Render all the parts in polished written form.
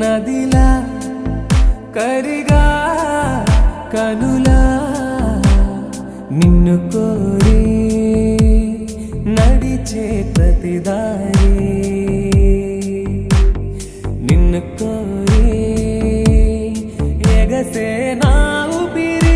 నదిలా కరిగా కనులా నిన్ను కోరి నడిచే ప్రతిదారి నిన్ను కోరి ఎగసే నా ఊపిరి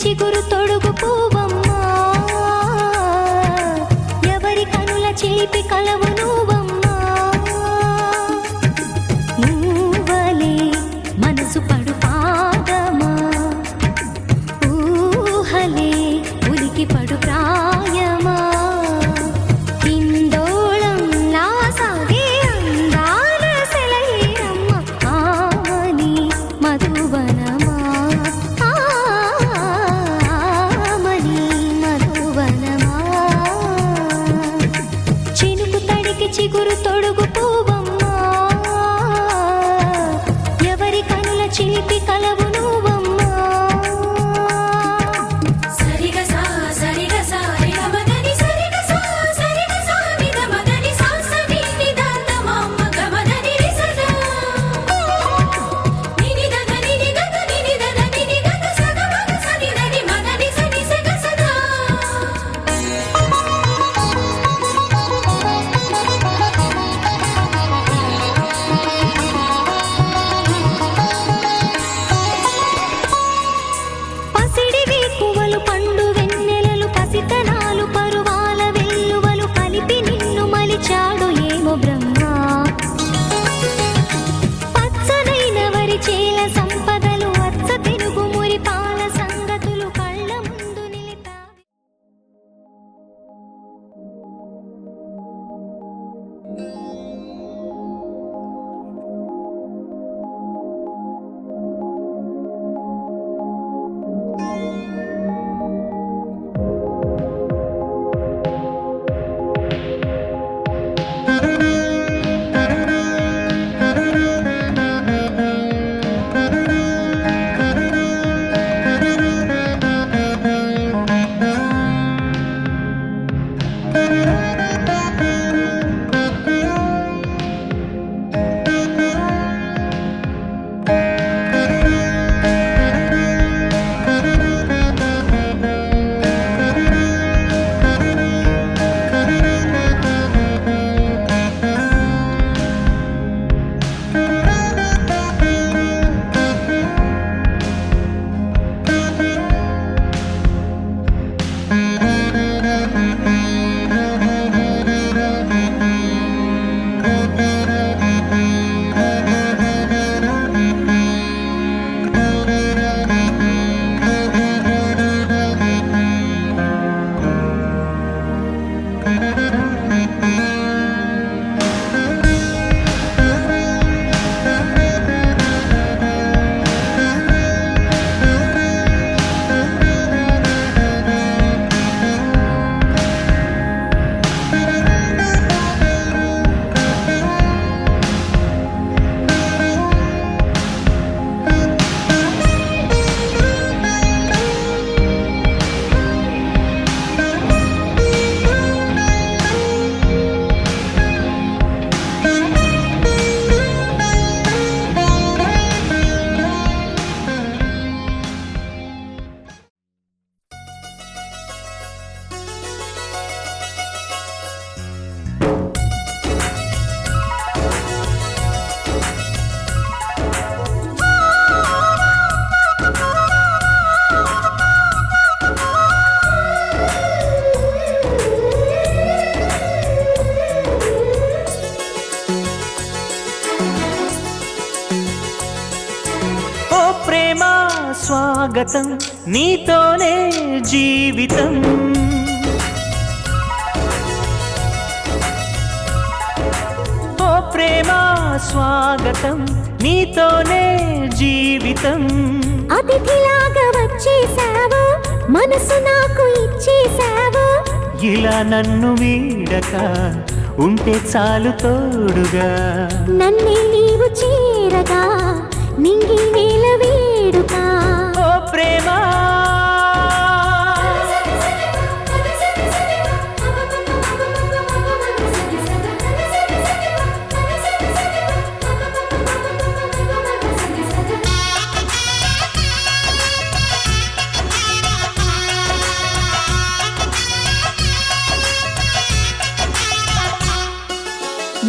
చిగురు తొడుగు పూవమ్మా ఎవరి కనుల చిలిపి కలవు నువ్వమ్మా నువ్వలే మనసు పడు పాదమా ఊహలే ఉలికి పడు ప్రాయమా ఇందోళంలా సాగే అందాల సెలయేరమ్మ ఆమని మధువనమా చిగురు తొడుగు పూవమ్మా ఎవరి కనుల చిలిపి కలవు నువ్వమ్మా సరిగ సా సరిగ సా రిగ మదని సరిగ సా సరిగ సా నిద మదని సా సని నిద తమమ్మ గమదని రిసదా నిని దద నిని గద నిని దద నిని గద సగ మగ స చేల సంపదలు అచ్చ తిరుగు మురి పాల సంగతులు కళ్ళ ముందు నిలితా స్వాగతం నీతోనే జీవితం ఓ ప్రేమ స్వాగతం నీతోనే జీవితం అతిథిలాగా వచ్చేసావు మనసు నాకు ఇచ్చేసావు ఇలా నన్ను వీడక ఉంటే చాలు తోడుగా నన్నే నీవు చేరగా నింగి నేల వేడుక ఓ ప్రేమ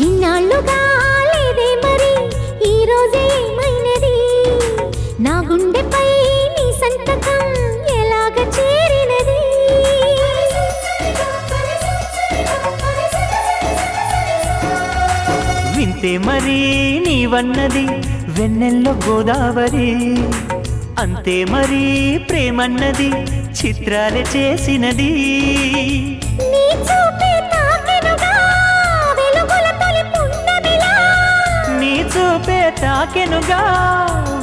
ఇన్నాళ్ళుగా లేదే మరి ఈ రోజే ఏమైనది నా గుండెపై నీ సంతకం ఎలాగ చేరినది వింతే మరి నీవన్నది వెన్నెల్లో గోదావరి అంతే మరి ప్రేమన్నది చిత్రాలే చేసినది నీ చూపే తాకెనుగా వెలుగుల తొలి పున్నమిలా నీ చూపే తాకెనుగా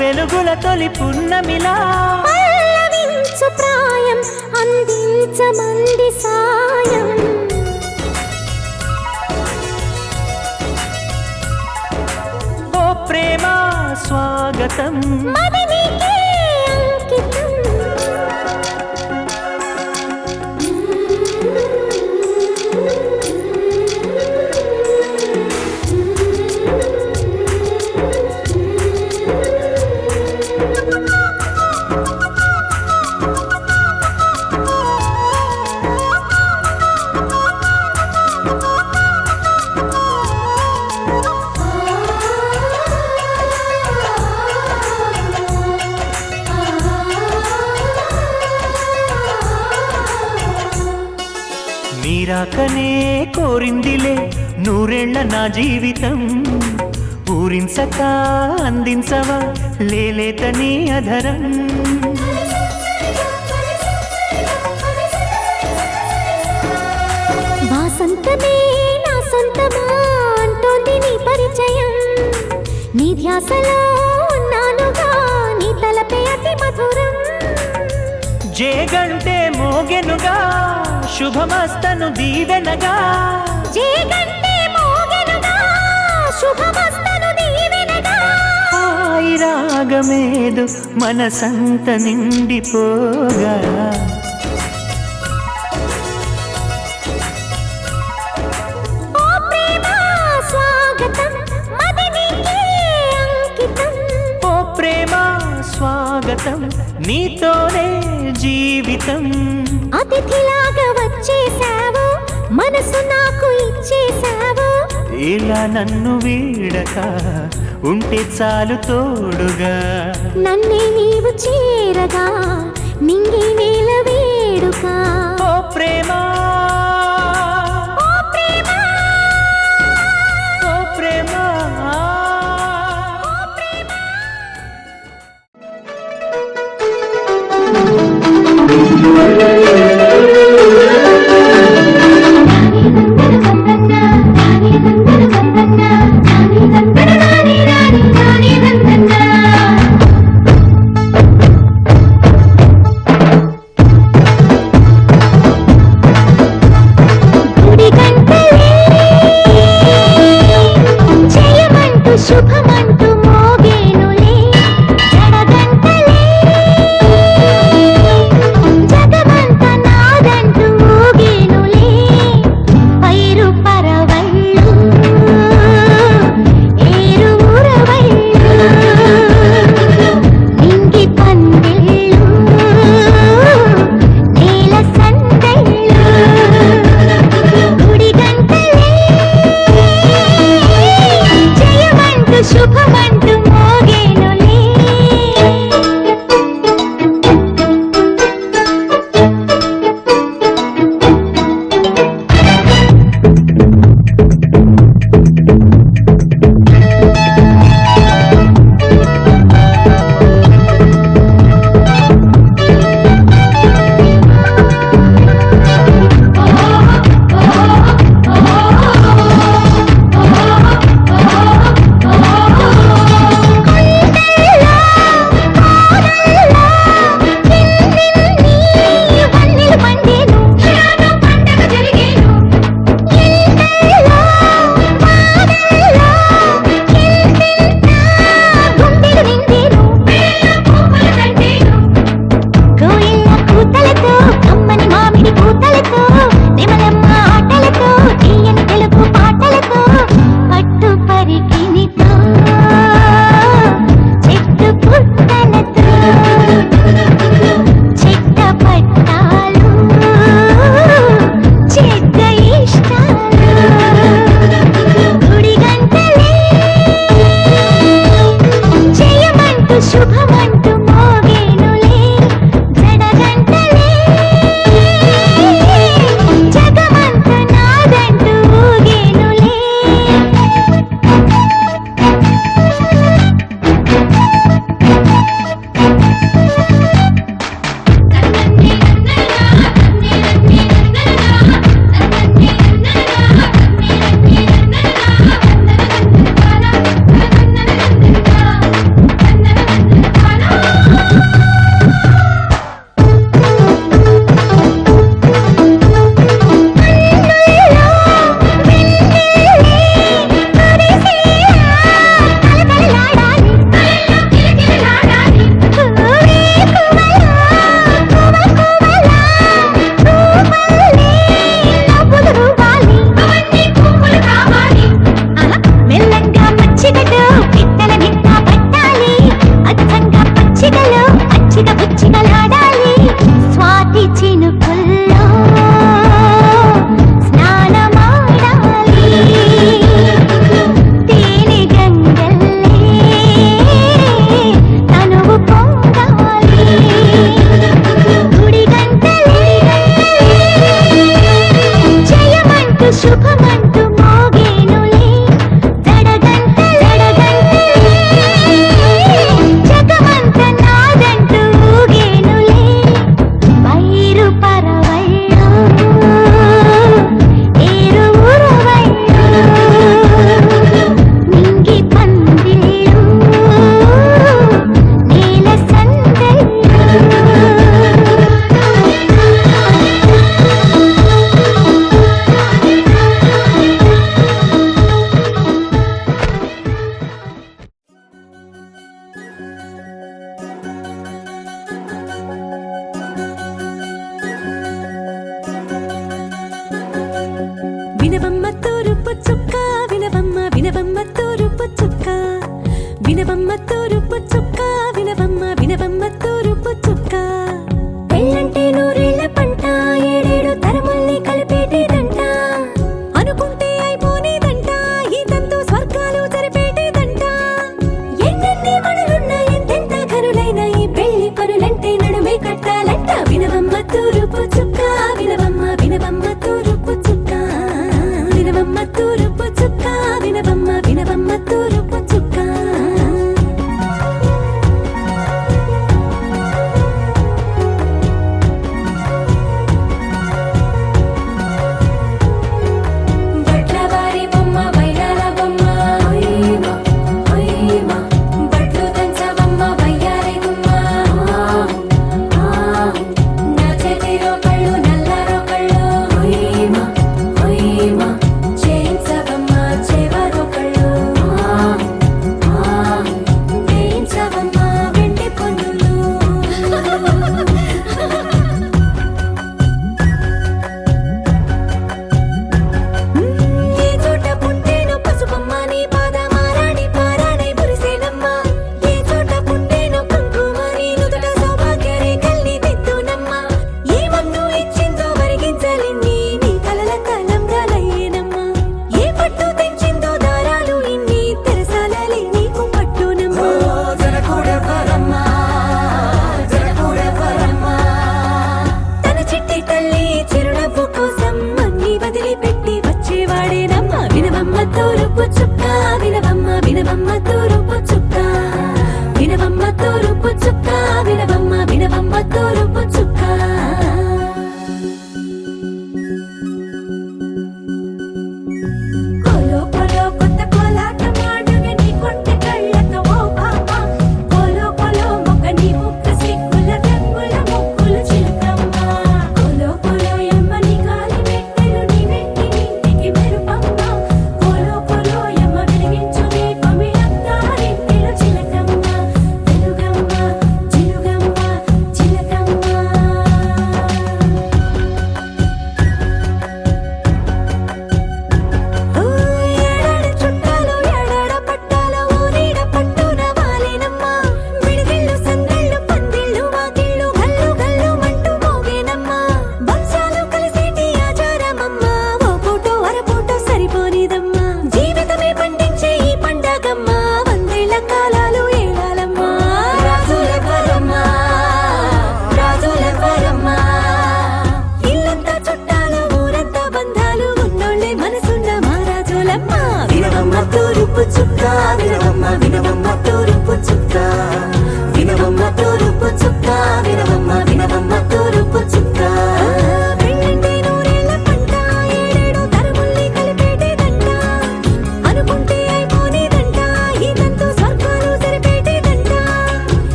వెలుగుల తొలి పున్నమిలా పల్లవించు ప్రాయం అందించమంది సాయం ఓ ప్రేమ స్వాగతం మది నీకే అంకితం నీరాకనే కోరిందిలే నూరేళ్ల నా జీవితం ఊరించక అందించవా లేలేత నీ అధరం వాసంతమే నా సొంతమా అంటోంది నీ పరిచయం నీ ధ్యాసలో ఉన్నానుగా నీ తలపే అతి మధురం జేగంటే మోగెనుగా శుభమస్తను దీవెనగా జేగంటే మోగెనుగా శుభమస్తను దీవెనగా హాయి రాగమేదు మనసంత నిండిపోగా ఓ ప్రేమ స్వాగతం మది నీకే అంకితం ఓ ప్రేమ స్వాగతం నీతోనే జీవితం అతిథిలాగా వచ్చేసావు మనసు నాకు ఇచ్చేసావు ఇలా నన్ను వీడక ఉంటే చాలు తోడుగా నన్నే నీవు చేరగా నింగి నేల వేడుక ఓ ప్రేమ ఓ ప్రేమ ఓ ప్రేమ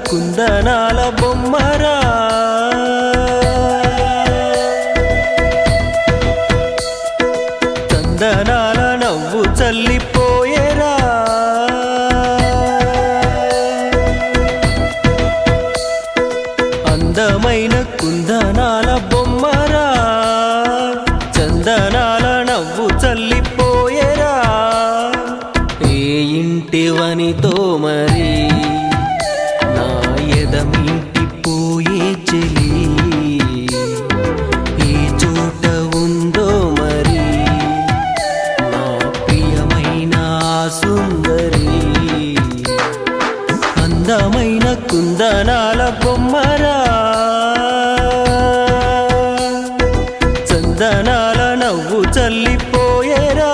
కుందనాల బొమ్మరా చందనాల నవ్వు చల్లిపోయేరా అందమైన కుందనాల బొమ్మరా చందనాల నవ్వు చల్లిపోయేరా ఏ ఇంటివనితో మరి నా ఎదమింటి పోయే చెలి ఏ చోట ఉందో మరి నా ప్రియమైన సుందరి అందమైన కుందనాల బొమ్మరా చందనాల నవ్వు చల్లిపోయేరా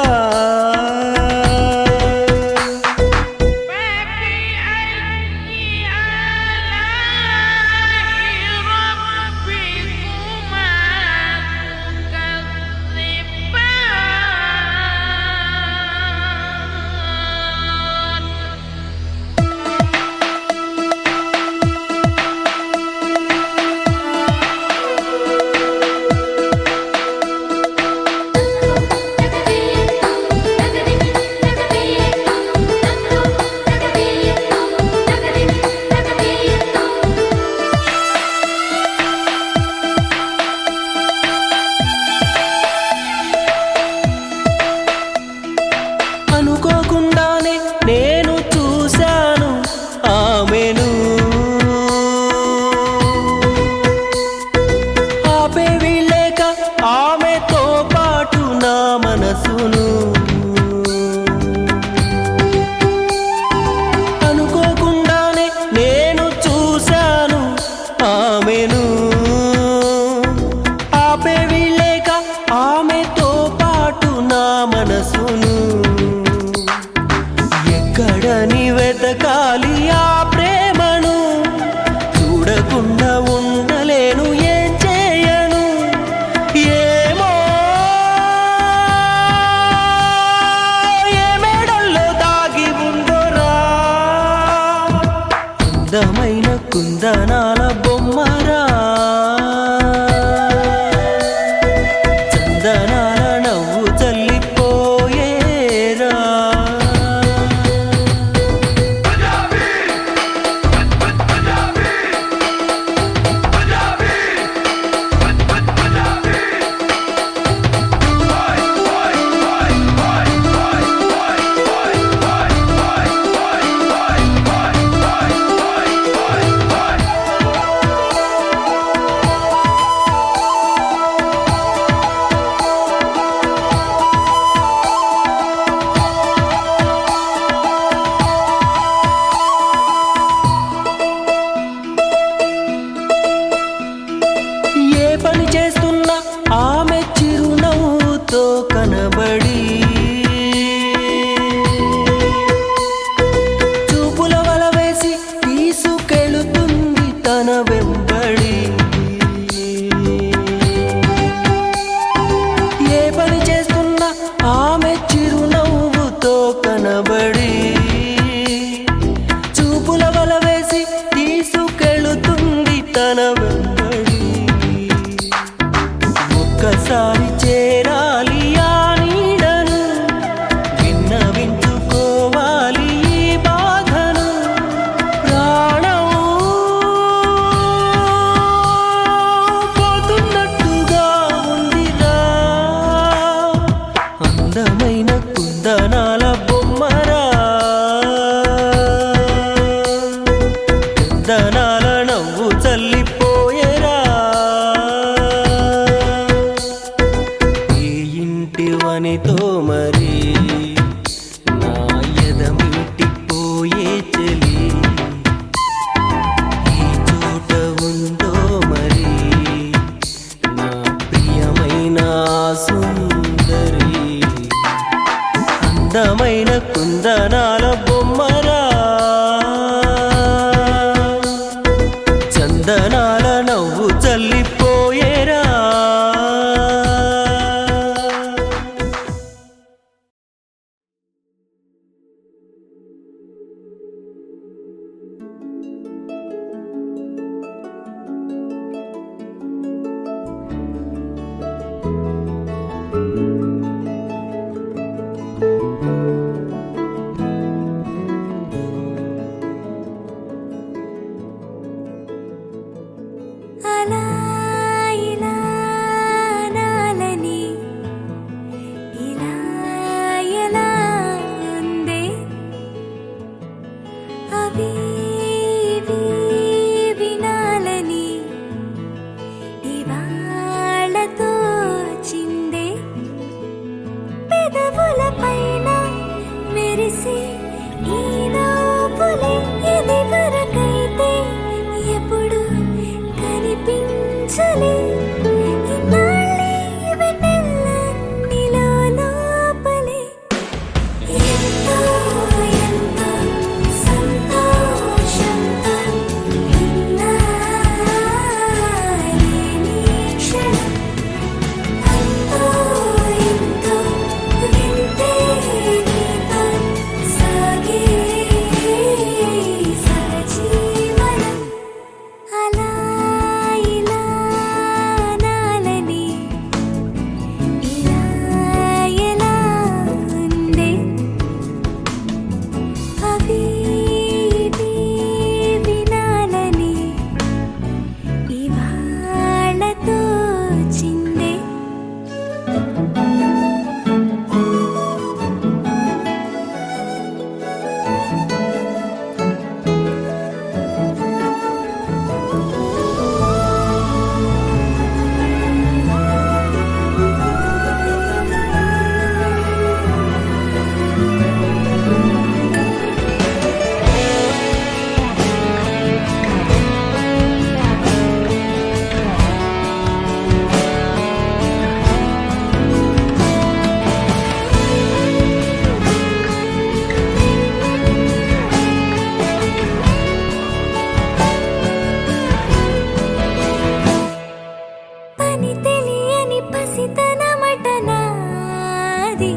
అని తెలియని పసితనమట నాది,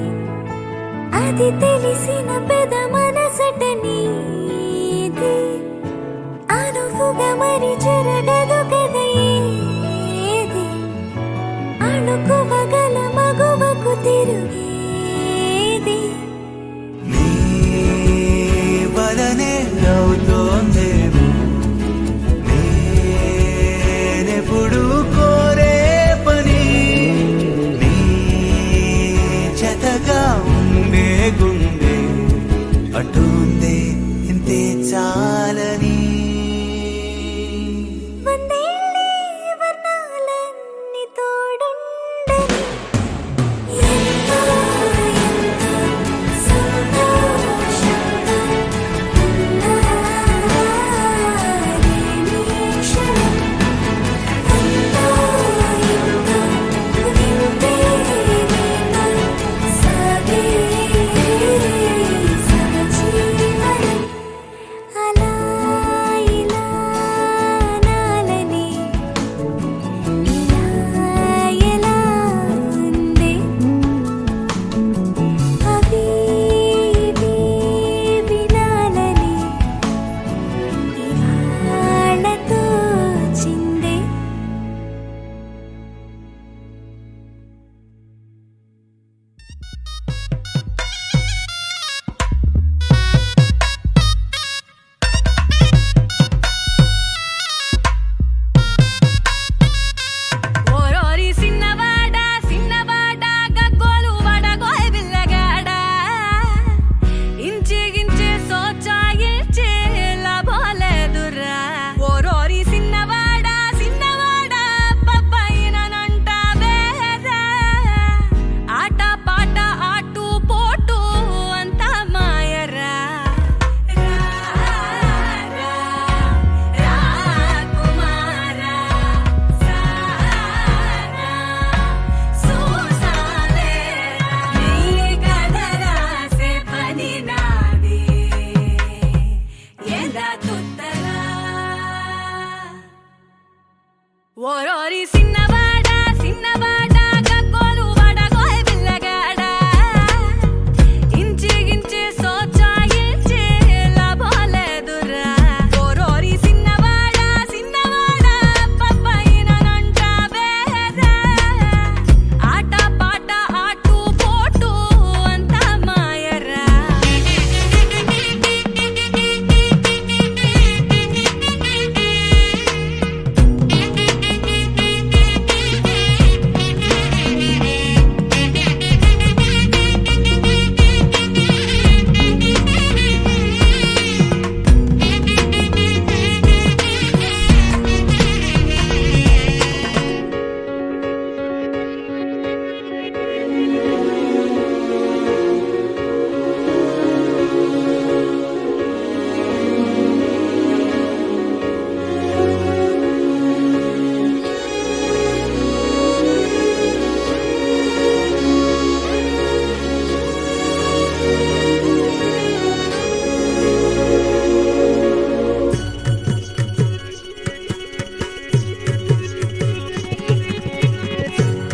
అది తెలిసిన పెద మనసట నీది. అనువుగా మరి జరగదు కదా ఏది, అణుకువగల మగువకు తిరుగేది. నీ వలనే అవుతోందేమో నేనెప్పుడు కోరే పని, నీ జతగా ఉండే గుండె అటుందే ఇంతే చాలని. వందేళ్ళే వర్ణాలన్నీ తోడుండని, ఎంతో ఎంతో సంతోషంగా ఉన్నానే నీ క్షణం. ఎంతో ఎంతో వింతే నీతో సాగే సహజీవనం. అలా ఇలా నాలని ఇలా ఎలా ఉంది, అవి ఇవి వినాలని ఇవాళ తోచిందే. ఓరోరి సిన్నవాడా సిన్నవాడా గగ్గోలు వడగోయ్ బిల్లగాడా ఇంచి సోచాయే చేలా బోలేదురా. ఓరోరి సిన్నవాడా సిన్నవాడా పప్పైనంట వేరా, ఆట పాట ఆటు పోటు అంతా మాయరా. రా రా రా కుమారా సారా సూసాలే నీ కదరాసే పని నాది ఎలా తుత్తరా. ఓరోరి సిన్నవాడా సిన్నవాడా గగ్గోలు వడగోయ్ బిల్లగాడా ఇంచి సోచాయే చేలా బోలేదురా. ఓరోరి సిన్నవాడా సిన్నవాడా పప్పైనంట వేరా, ఆట పాట ఆటు పోటు అంతా మాయరా.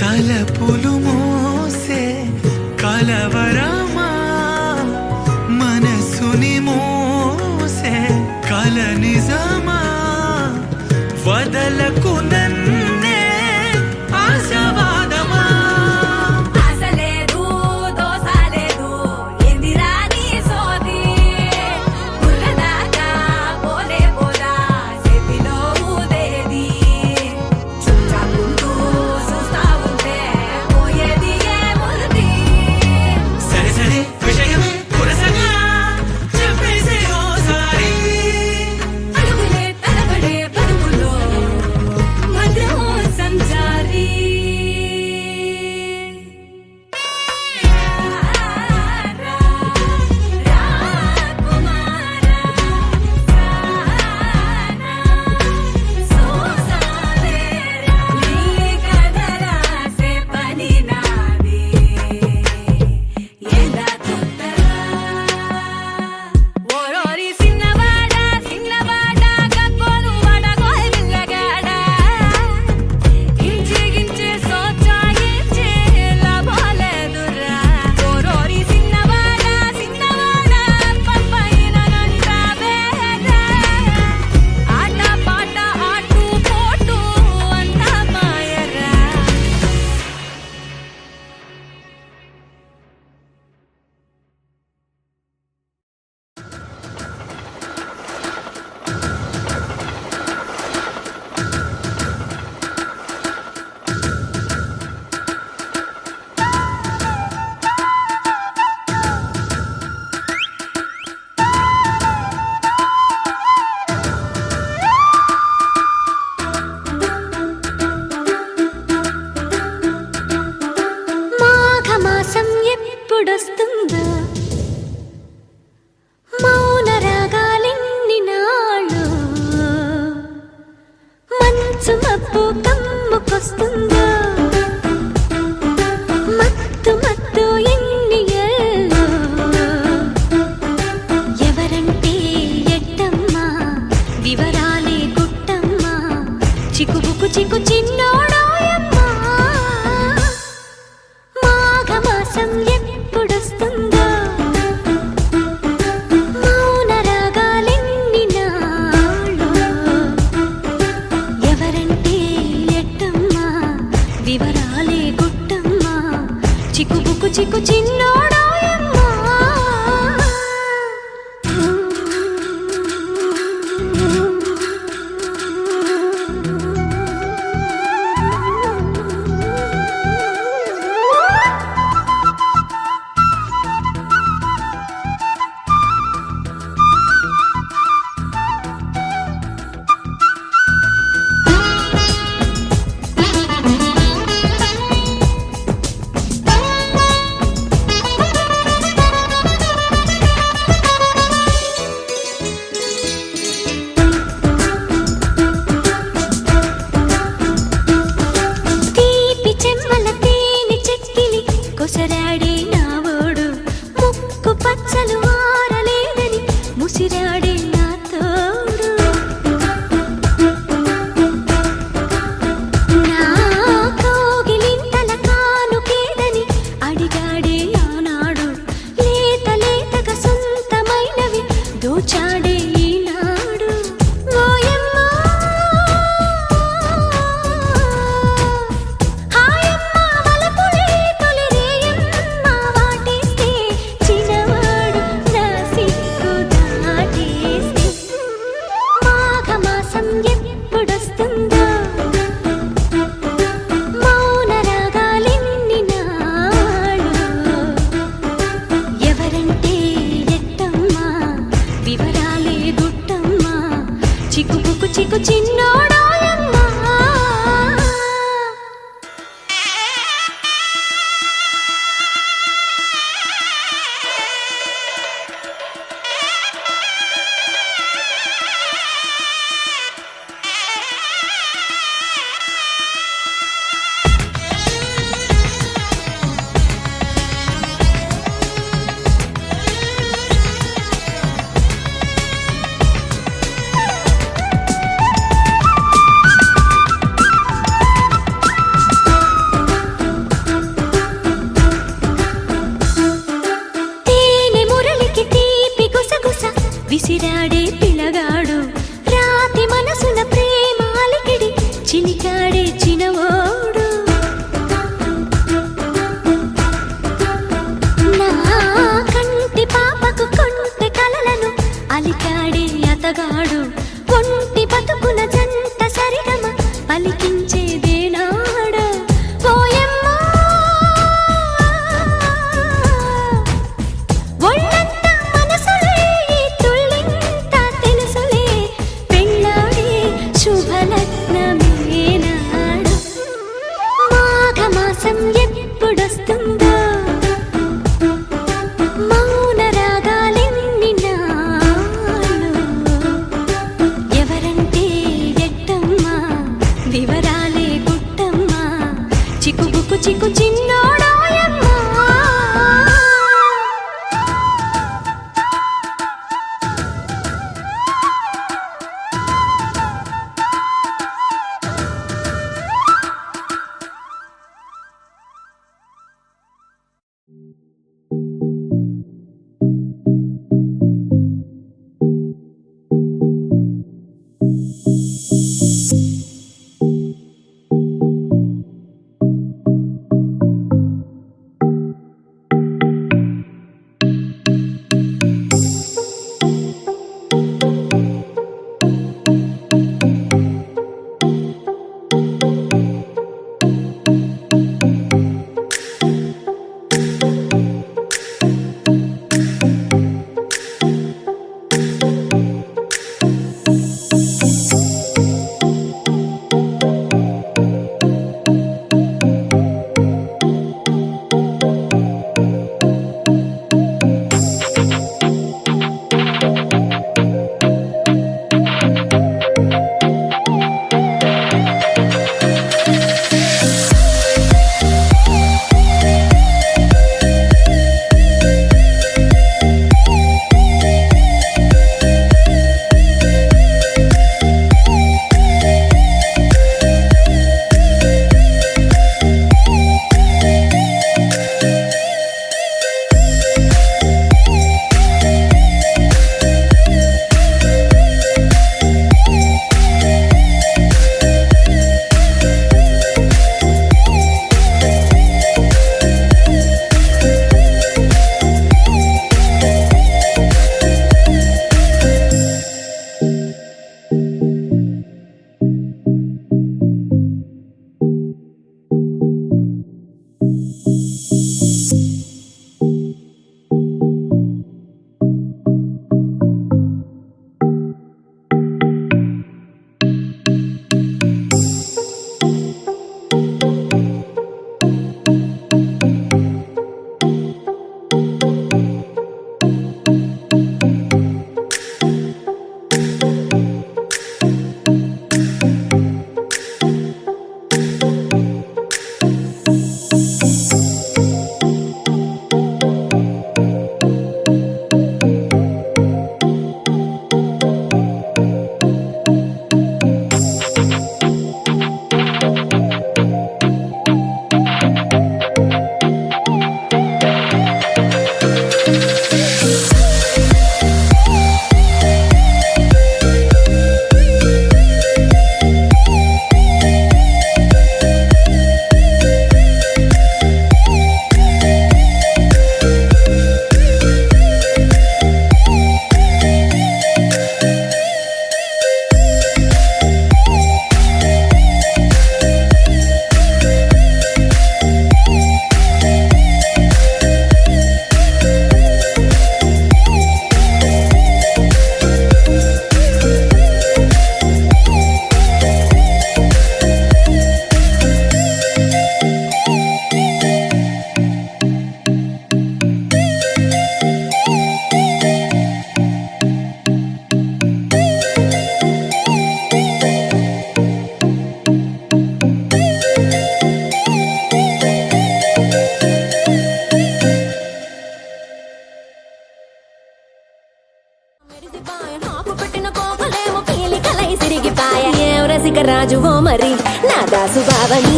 తలపులు మోసే కలవరమా, మనసుని మోసే కల నిజమా, వదలకు నన్నే ఆశవాదమా. ఆసలేదు దోసాలేదు ఎందిరా నీ సోది, ముల్లదాకా పోలే పోదా చేతిలో ఊదేది. చుట్టాకుంటూ చూస్తా ఉంటే పోయేది ఏముంది. సరే సరే విషయమే కురసగా చెప్పేసే ఓసారి. అడుగులే వస్తుందో మత్తు మత్తు ఎన్నియల్లో ఎవరంటే ఎట్టమ్మా వివరాలే గుట్టమ్మా చిక్కుబుకు చిక్కు చిన్నోడాయమ్మా మాఘమాసం ఎప్పుడొస్తుందో మౌన రాగాలెన్ని నాళ్ళు ఎవరంటే ఎట్టమ్మా వివరాలే గుట్టమ్మా చిక్కుబుకు చిక్కు చిన్నోడాయమ్మా తీపి చెమ్మల తేనె చెక్కిలి కొసరాడే నావోడు ముక్కు పచ్చలు ఆరలేదని ముసిరాడే నా తోడు నా కోగిలింతల కానుకేదని అడిగాడే ఆనాడు లేత లేతగా సొంతమైనవి దోచాడే ఈనాడు ఓయమ్మా హాయమ్మా వలపులే తొలి రేయమ్మా వాటేస్తే చిన్నవాడు నా సిగ్గు దాటేస్తే మాఘమాసం ఎప్పుడొస్తుందో మౌన రాగాలెన్ని నాళ్ళు ఎవరంటే ఎట్టమ్మా వివరాలే గుట్టమ్మా చిక్కుబుకు చిక్కు చిన్నోడాయమ్మా తేనె మురళికి తీపి గుసగుస విసిరాడే పిల్లగాడు రాతి మనసున ప్రేమ అలికిడి చిలికాడే చినవోడు నా కంటి పాపకు కొంటె కలలను అలికాడే అతగాడు ఒంటి బతుకుల జంట సరిగమ పలికించేదేనాడు ఓయమ్మా ఒళ్ళంతా మనసులే ఈ తుళ్ళింత తెలుసులే పెళ్ళాడే శుభలగ్నమేనాడు మాఘమాసం ఎప్పుడొస్తుందో మౌన రాగాలెన్ని నాళ్ళు ఎవరంటే ఎట్టమ్మా వివరాలే గుట్టమ్మా చిక్కుబుకు చిక్కు చిన్నోడాయమ్మా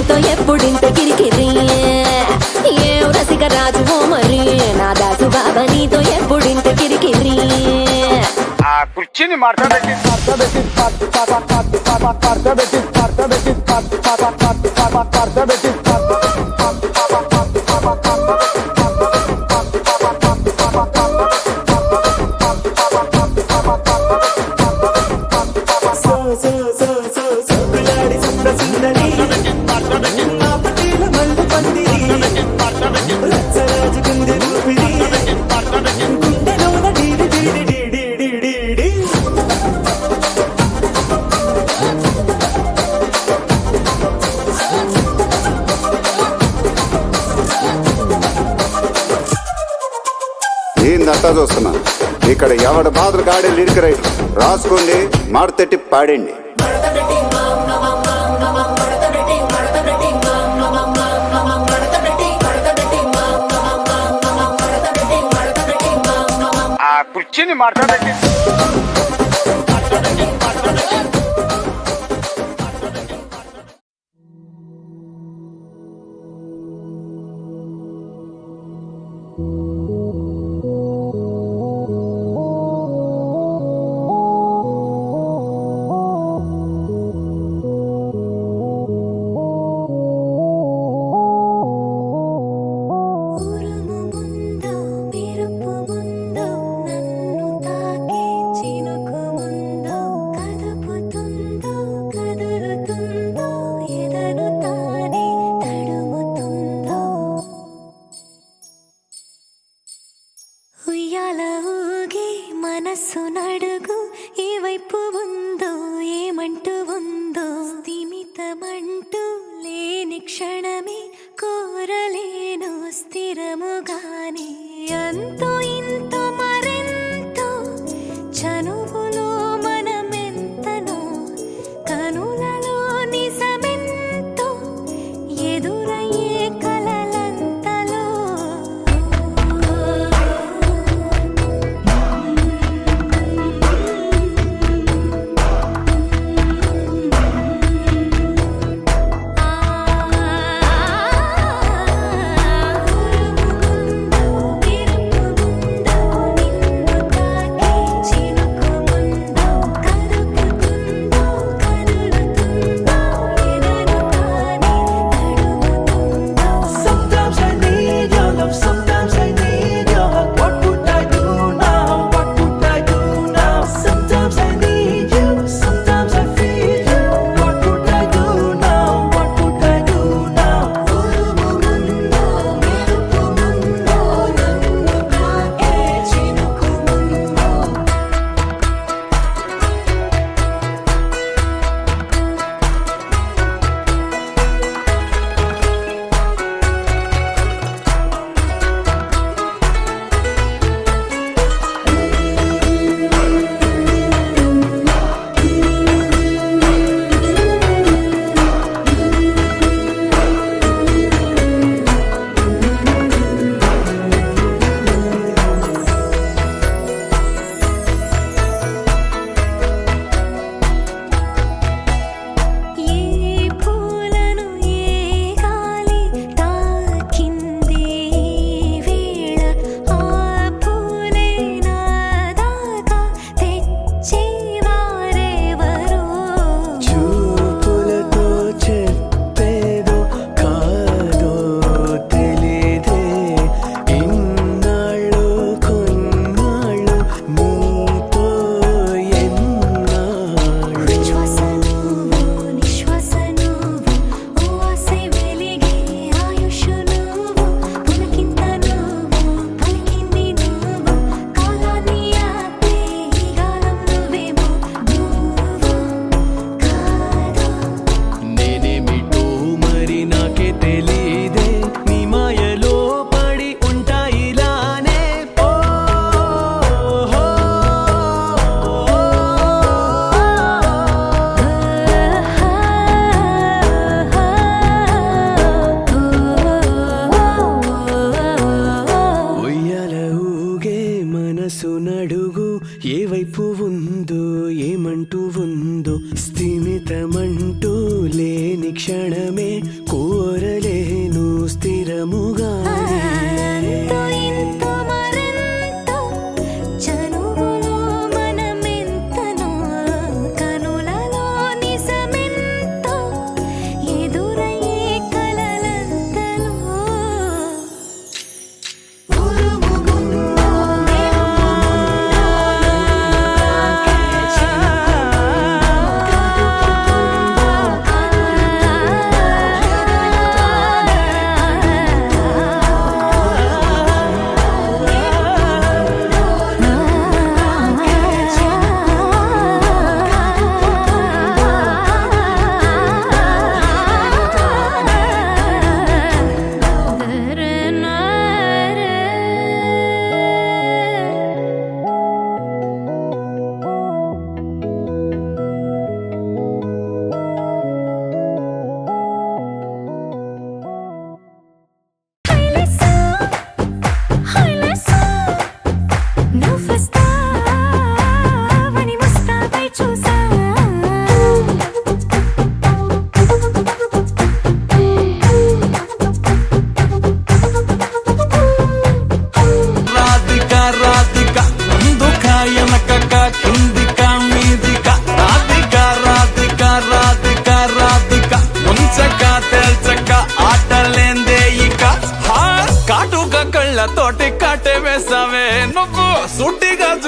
నీతో ఎప్పుడింత కిరికిరి ఏం రసిక రాజు ఓ మరి నా దాసు బాబా నీతో ఎప్పుడింత కిరికిరి ఆ కుర్చీని మార్చబెట్టి ఏందంతా చూస్తున్నా ఇక్కడ ఎవడి బాధలు కాడే లిరిక్ రైటర్ రాసుకోండి మాడతెట్టి పాడండి ఆ కుర్చీని మార్చబెట్టి ఉరుము ముందు మెరుపు ముందు నన్ను తాకే చినుకు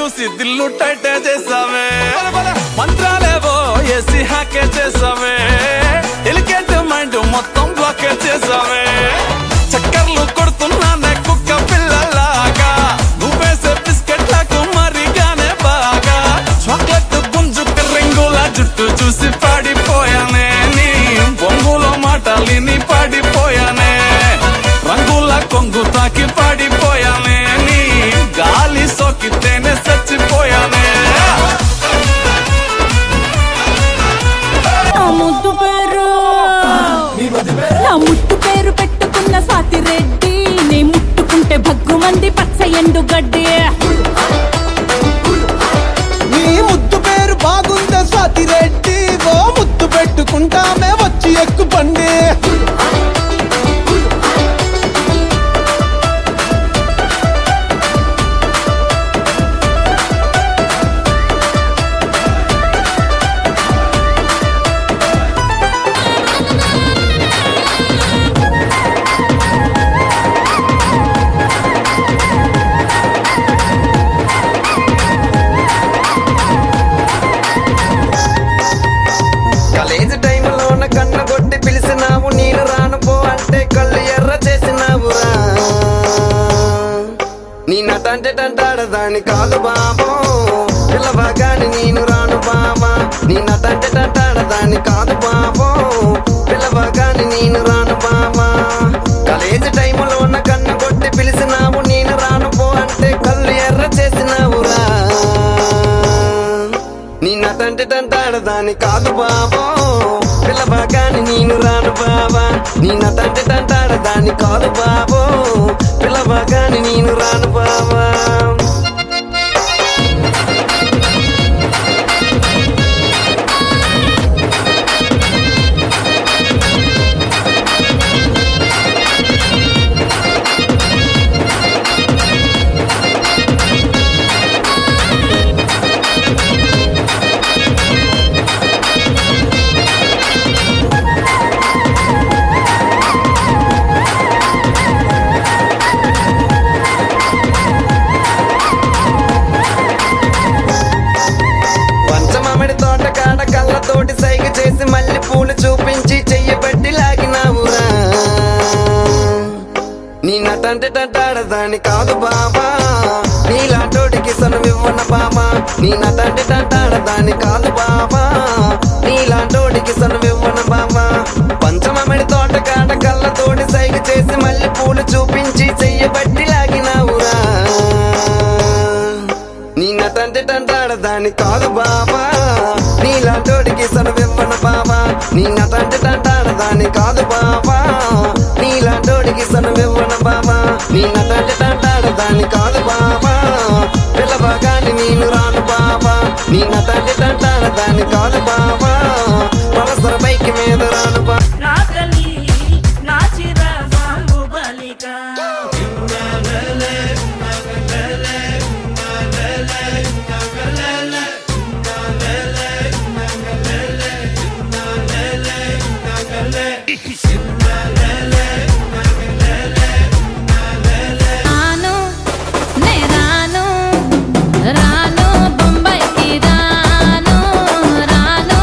చూసి దిల్లు టైట్ చేసావే మంత్రాలేవో ఏసి హ్యాకే చేసావే ఎలికెంట్ మైండ్ మొత్తం బ్లాకే చేసావే చక్కర్లు కొడుతున్నానే కుక్క పిల్లలాగా నువ్వేసే బిస్కెట్లకు మరిగానే బాగా చాక్లెట్ గుంజుక రింగుల జుట్టు చూసి పాడిపోయానే నీ బొంగులో మాటలిని పాడిపోయానే రంగుల కొంగు తాకి పాడిపోయానే నీ గాలి సోకితేనే చచ్చిపోయానే నా ముట్టు పేరు పెట్టుకున్న స్వాతి రెడ్డి నీ ముట్టుకుంటే భగ్గుమంది పచ్చ ఎండుగడ్డి నీ ముద్దు పేరు బాగుందా స్వాతి రెడ్డి ఓ ముద్దు పెట్టుకుంటామే వచ్చి ఎక్కుపండి కాలేజ్ టైంలోన కన్న కొట్టి పిలిచినావు నేను రాను పో అంటే కళ్ళు ఎర్ర చేసినావురా నీ నటంటే టంటాడదాని కాదు బాబో పిల్లబాగాని నేను రాను బాబా నీ నటంటే టంటాడదాని కాదు బాబో పిల్లబాగాని నేను రాను బాబా కాలేజ్ టైంలోన కన్న కొట్టి పిలిచినావు నేను రాను పో అంటే కళ్ళు ఎర్ర చేసినావురా నీ నటంటే టంటాడదాని కాదు బాబో పిల్లబాగాని నేను రాను బాబా నీ నటంటే టంటాడదాని కాదు బాబో పిల్లబాగాని నేను రాను బాబా పంచమామిడి తోట కాడ కళ్ళతోటి సైగ చేసి మళ్ళీ పూలు చూపించి చెయ్యబట్టి లాగినావురా నీ నటంటే టంటాడదాని కాదు బాబా నీలాంటోడికి సనువివ్వన బాబా నీ నటంటే టంటాడదాని కాదు బాబా నీలాంటోడికి సనువివ్వన బాబా పంచమామిడి తోట కాడ కళ్ళతోటి సైగ చేసి మళ్ళీ పూలు చూపించి చెయ్యబట్టి లాగినావురా నీ నటంటే టంటాడదాని కాదు బాబా నీలాంటోడికి సనువివ్వన బాబా నీ నటంటే టంటాడదాని కాదు బాబా నీలాంటోడికి సనువివ్వన బాబా నీ నటంటే టంటాడదాని కాదు బాబా పిల్లబాగాని నేను రాను బాబా నీ నటంటే టంటాడదాని కాదు బాబా పలసర బైక్ మీద రాను బాబా రాను నే రాను రాను బొంబాయికి రాను రాను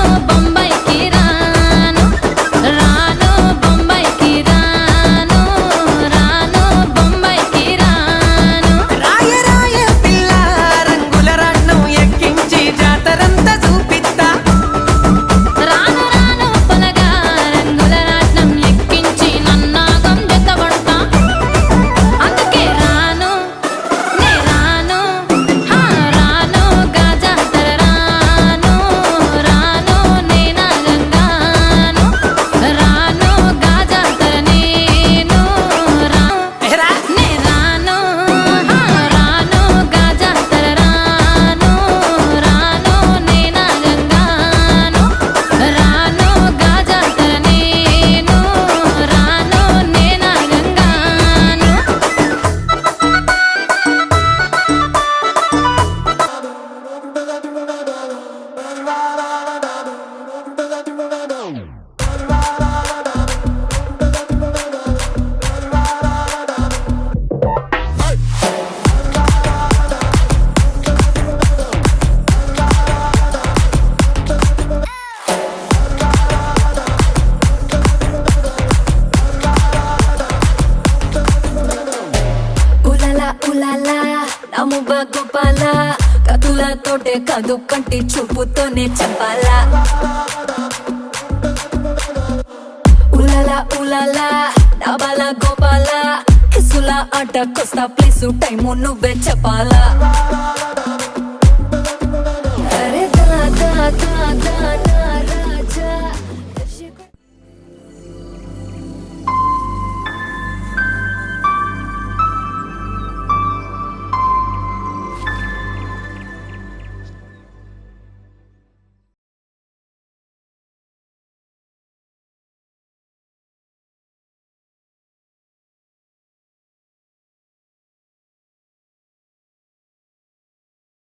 మువ్వ గోపాల కతులతోటే కాదు కంటి చూపుతోనే చెప్పాలా ఉలలా ఉలలా డాబాల గోపాల కిసుల ఆట కొస్తా ప్లీసు టైము నువ్వే చెప్పాలా అరే దా దా దా దా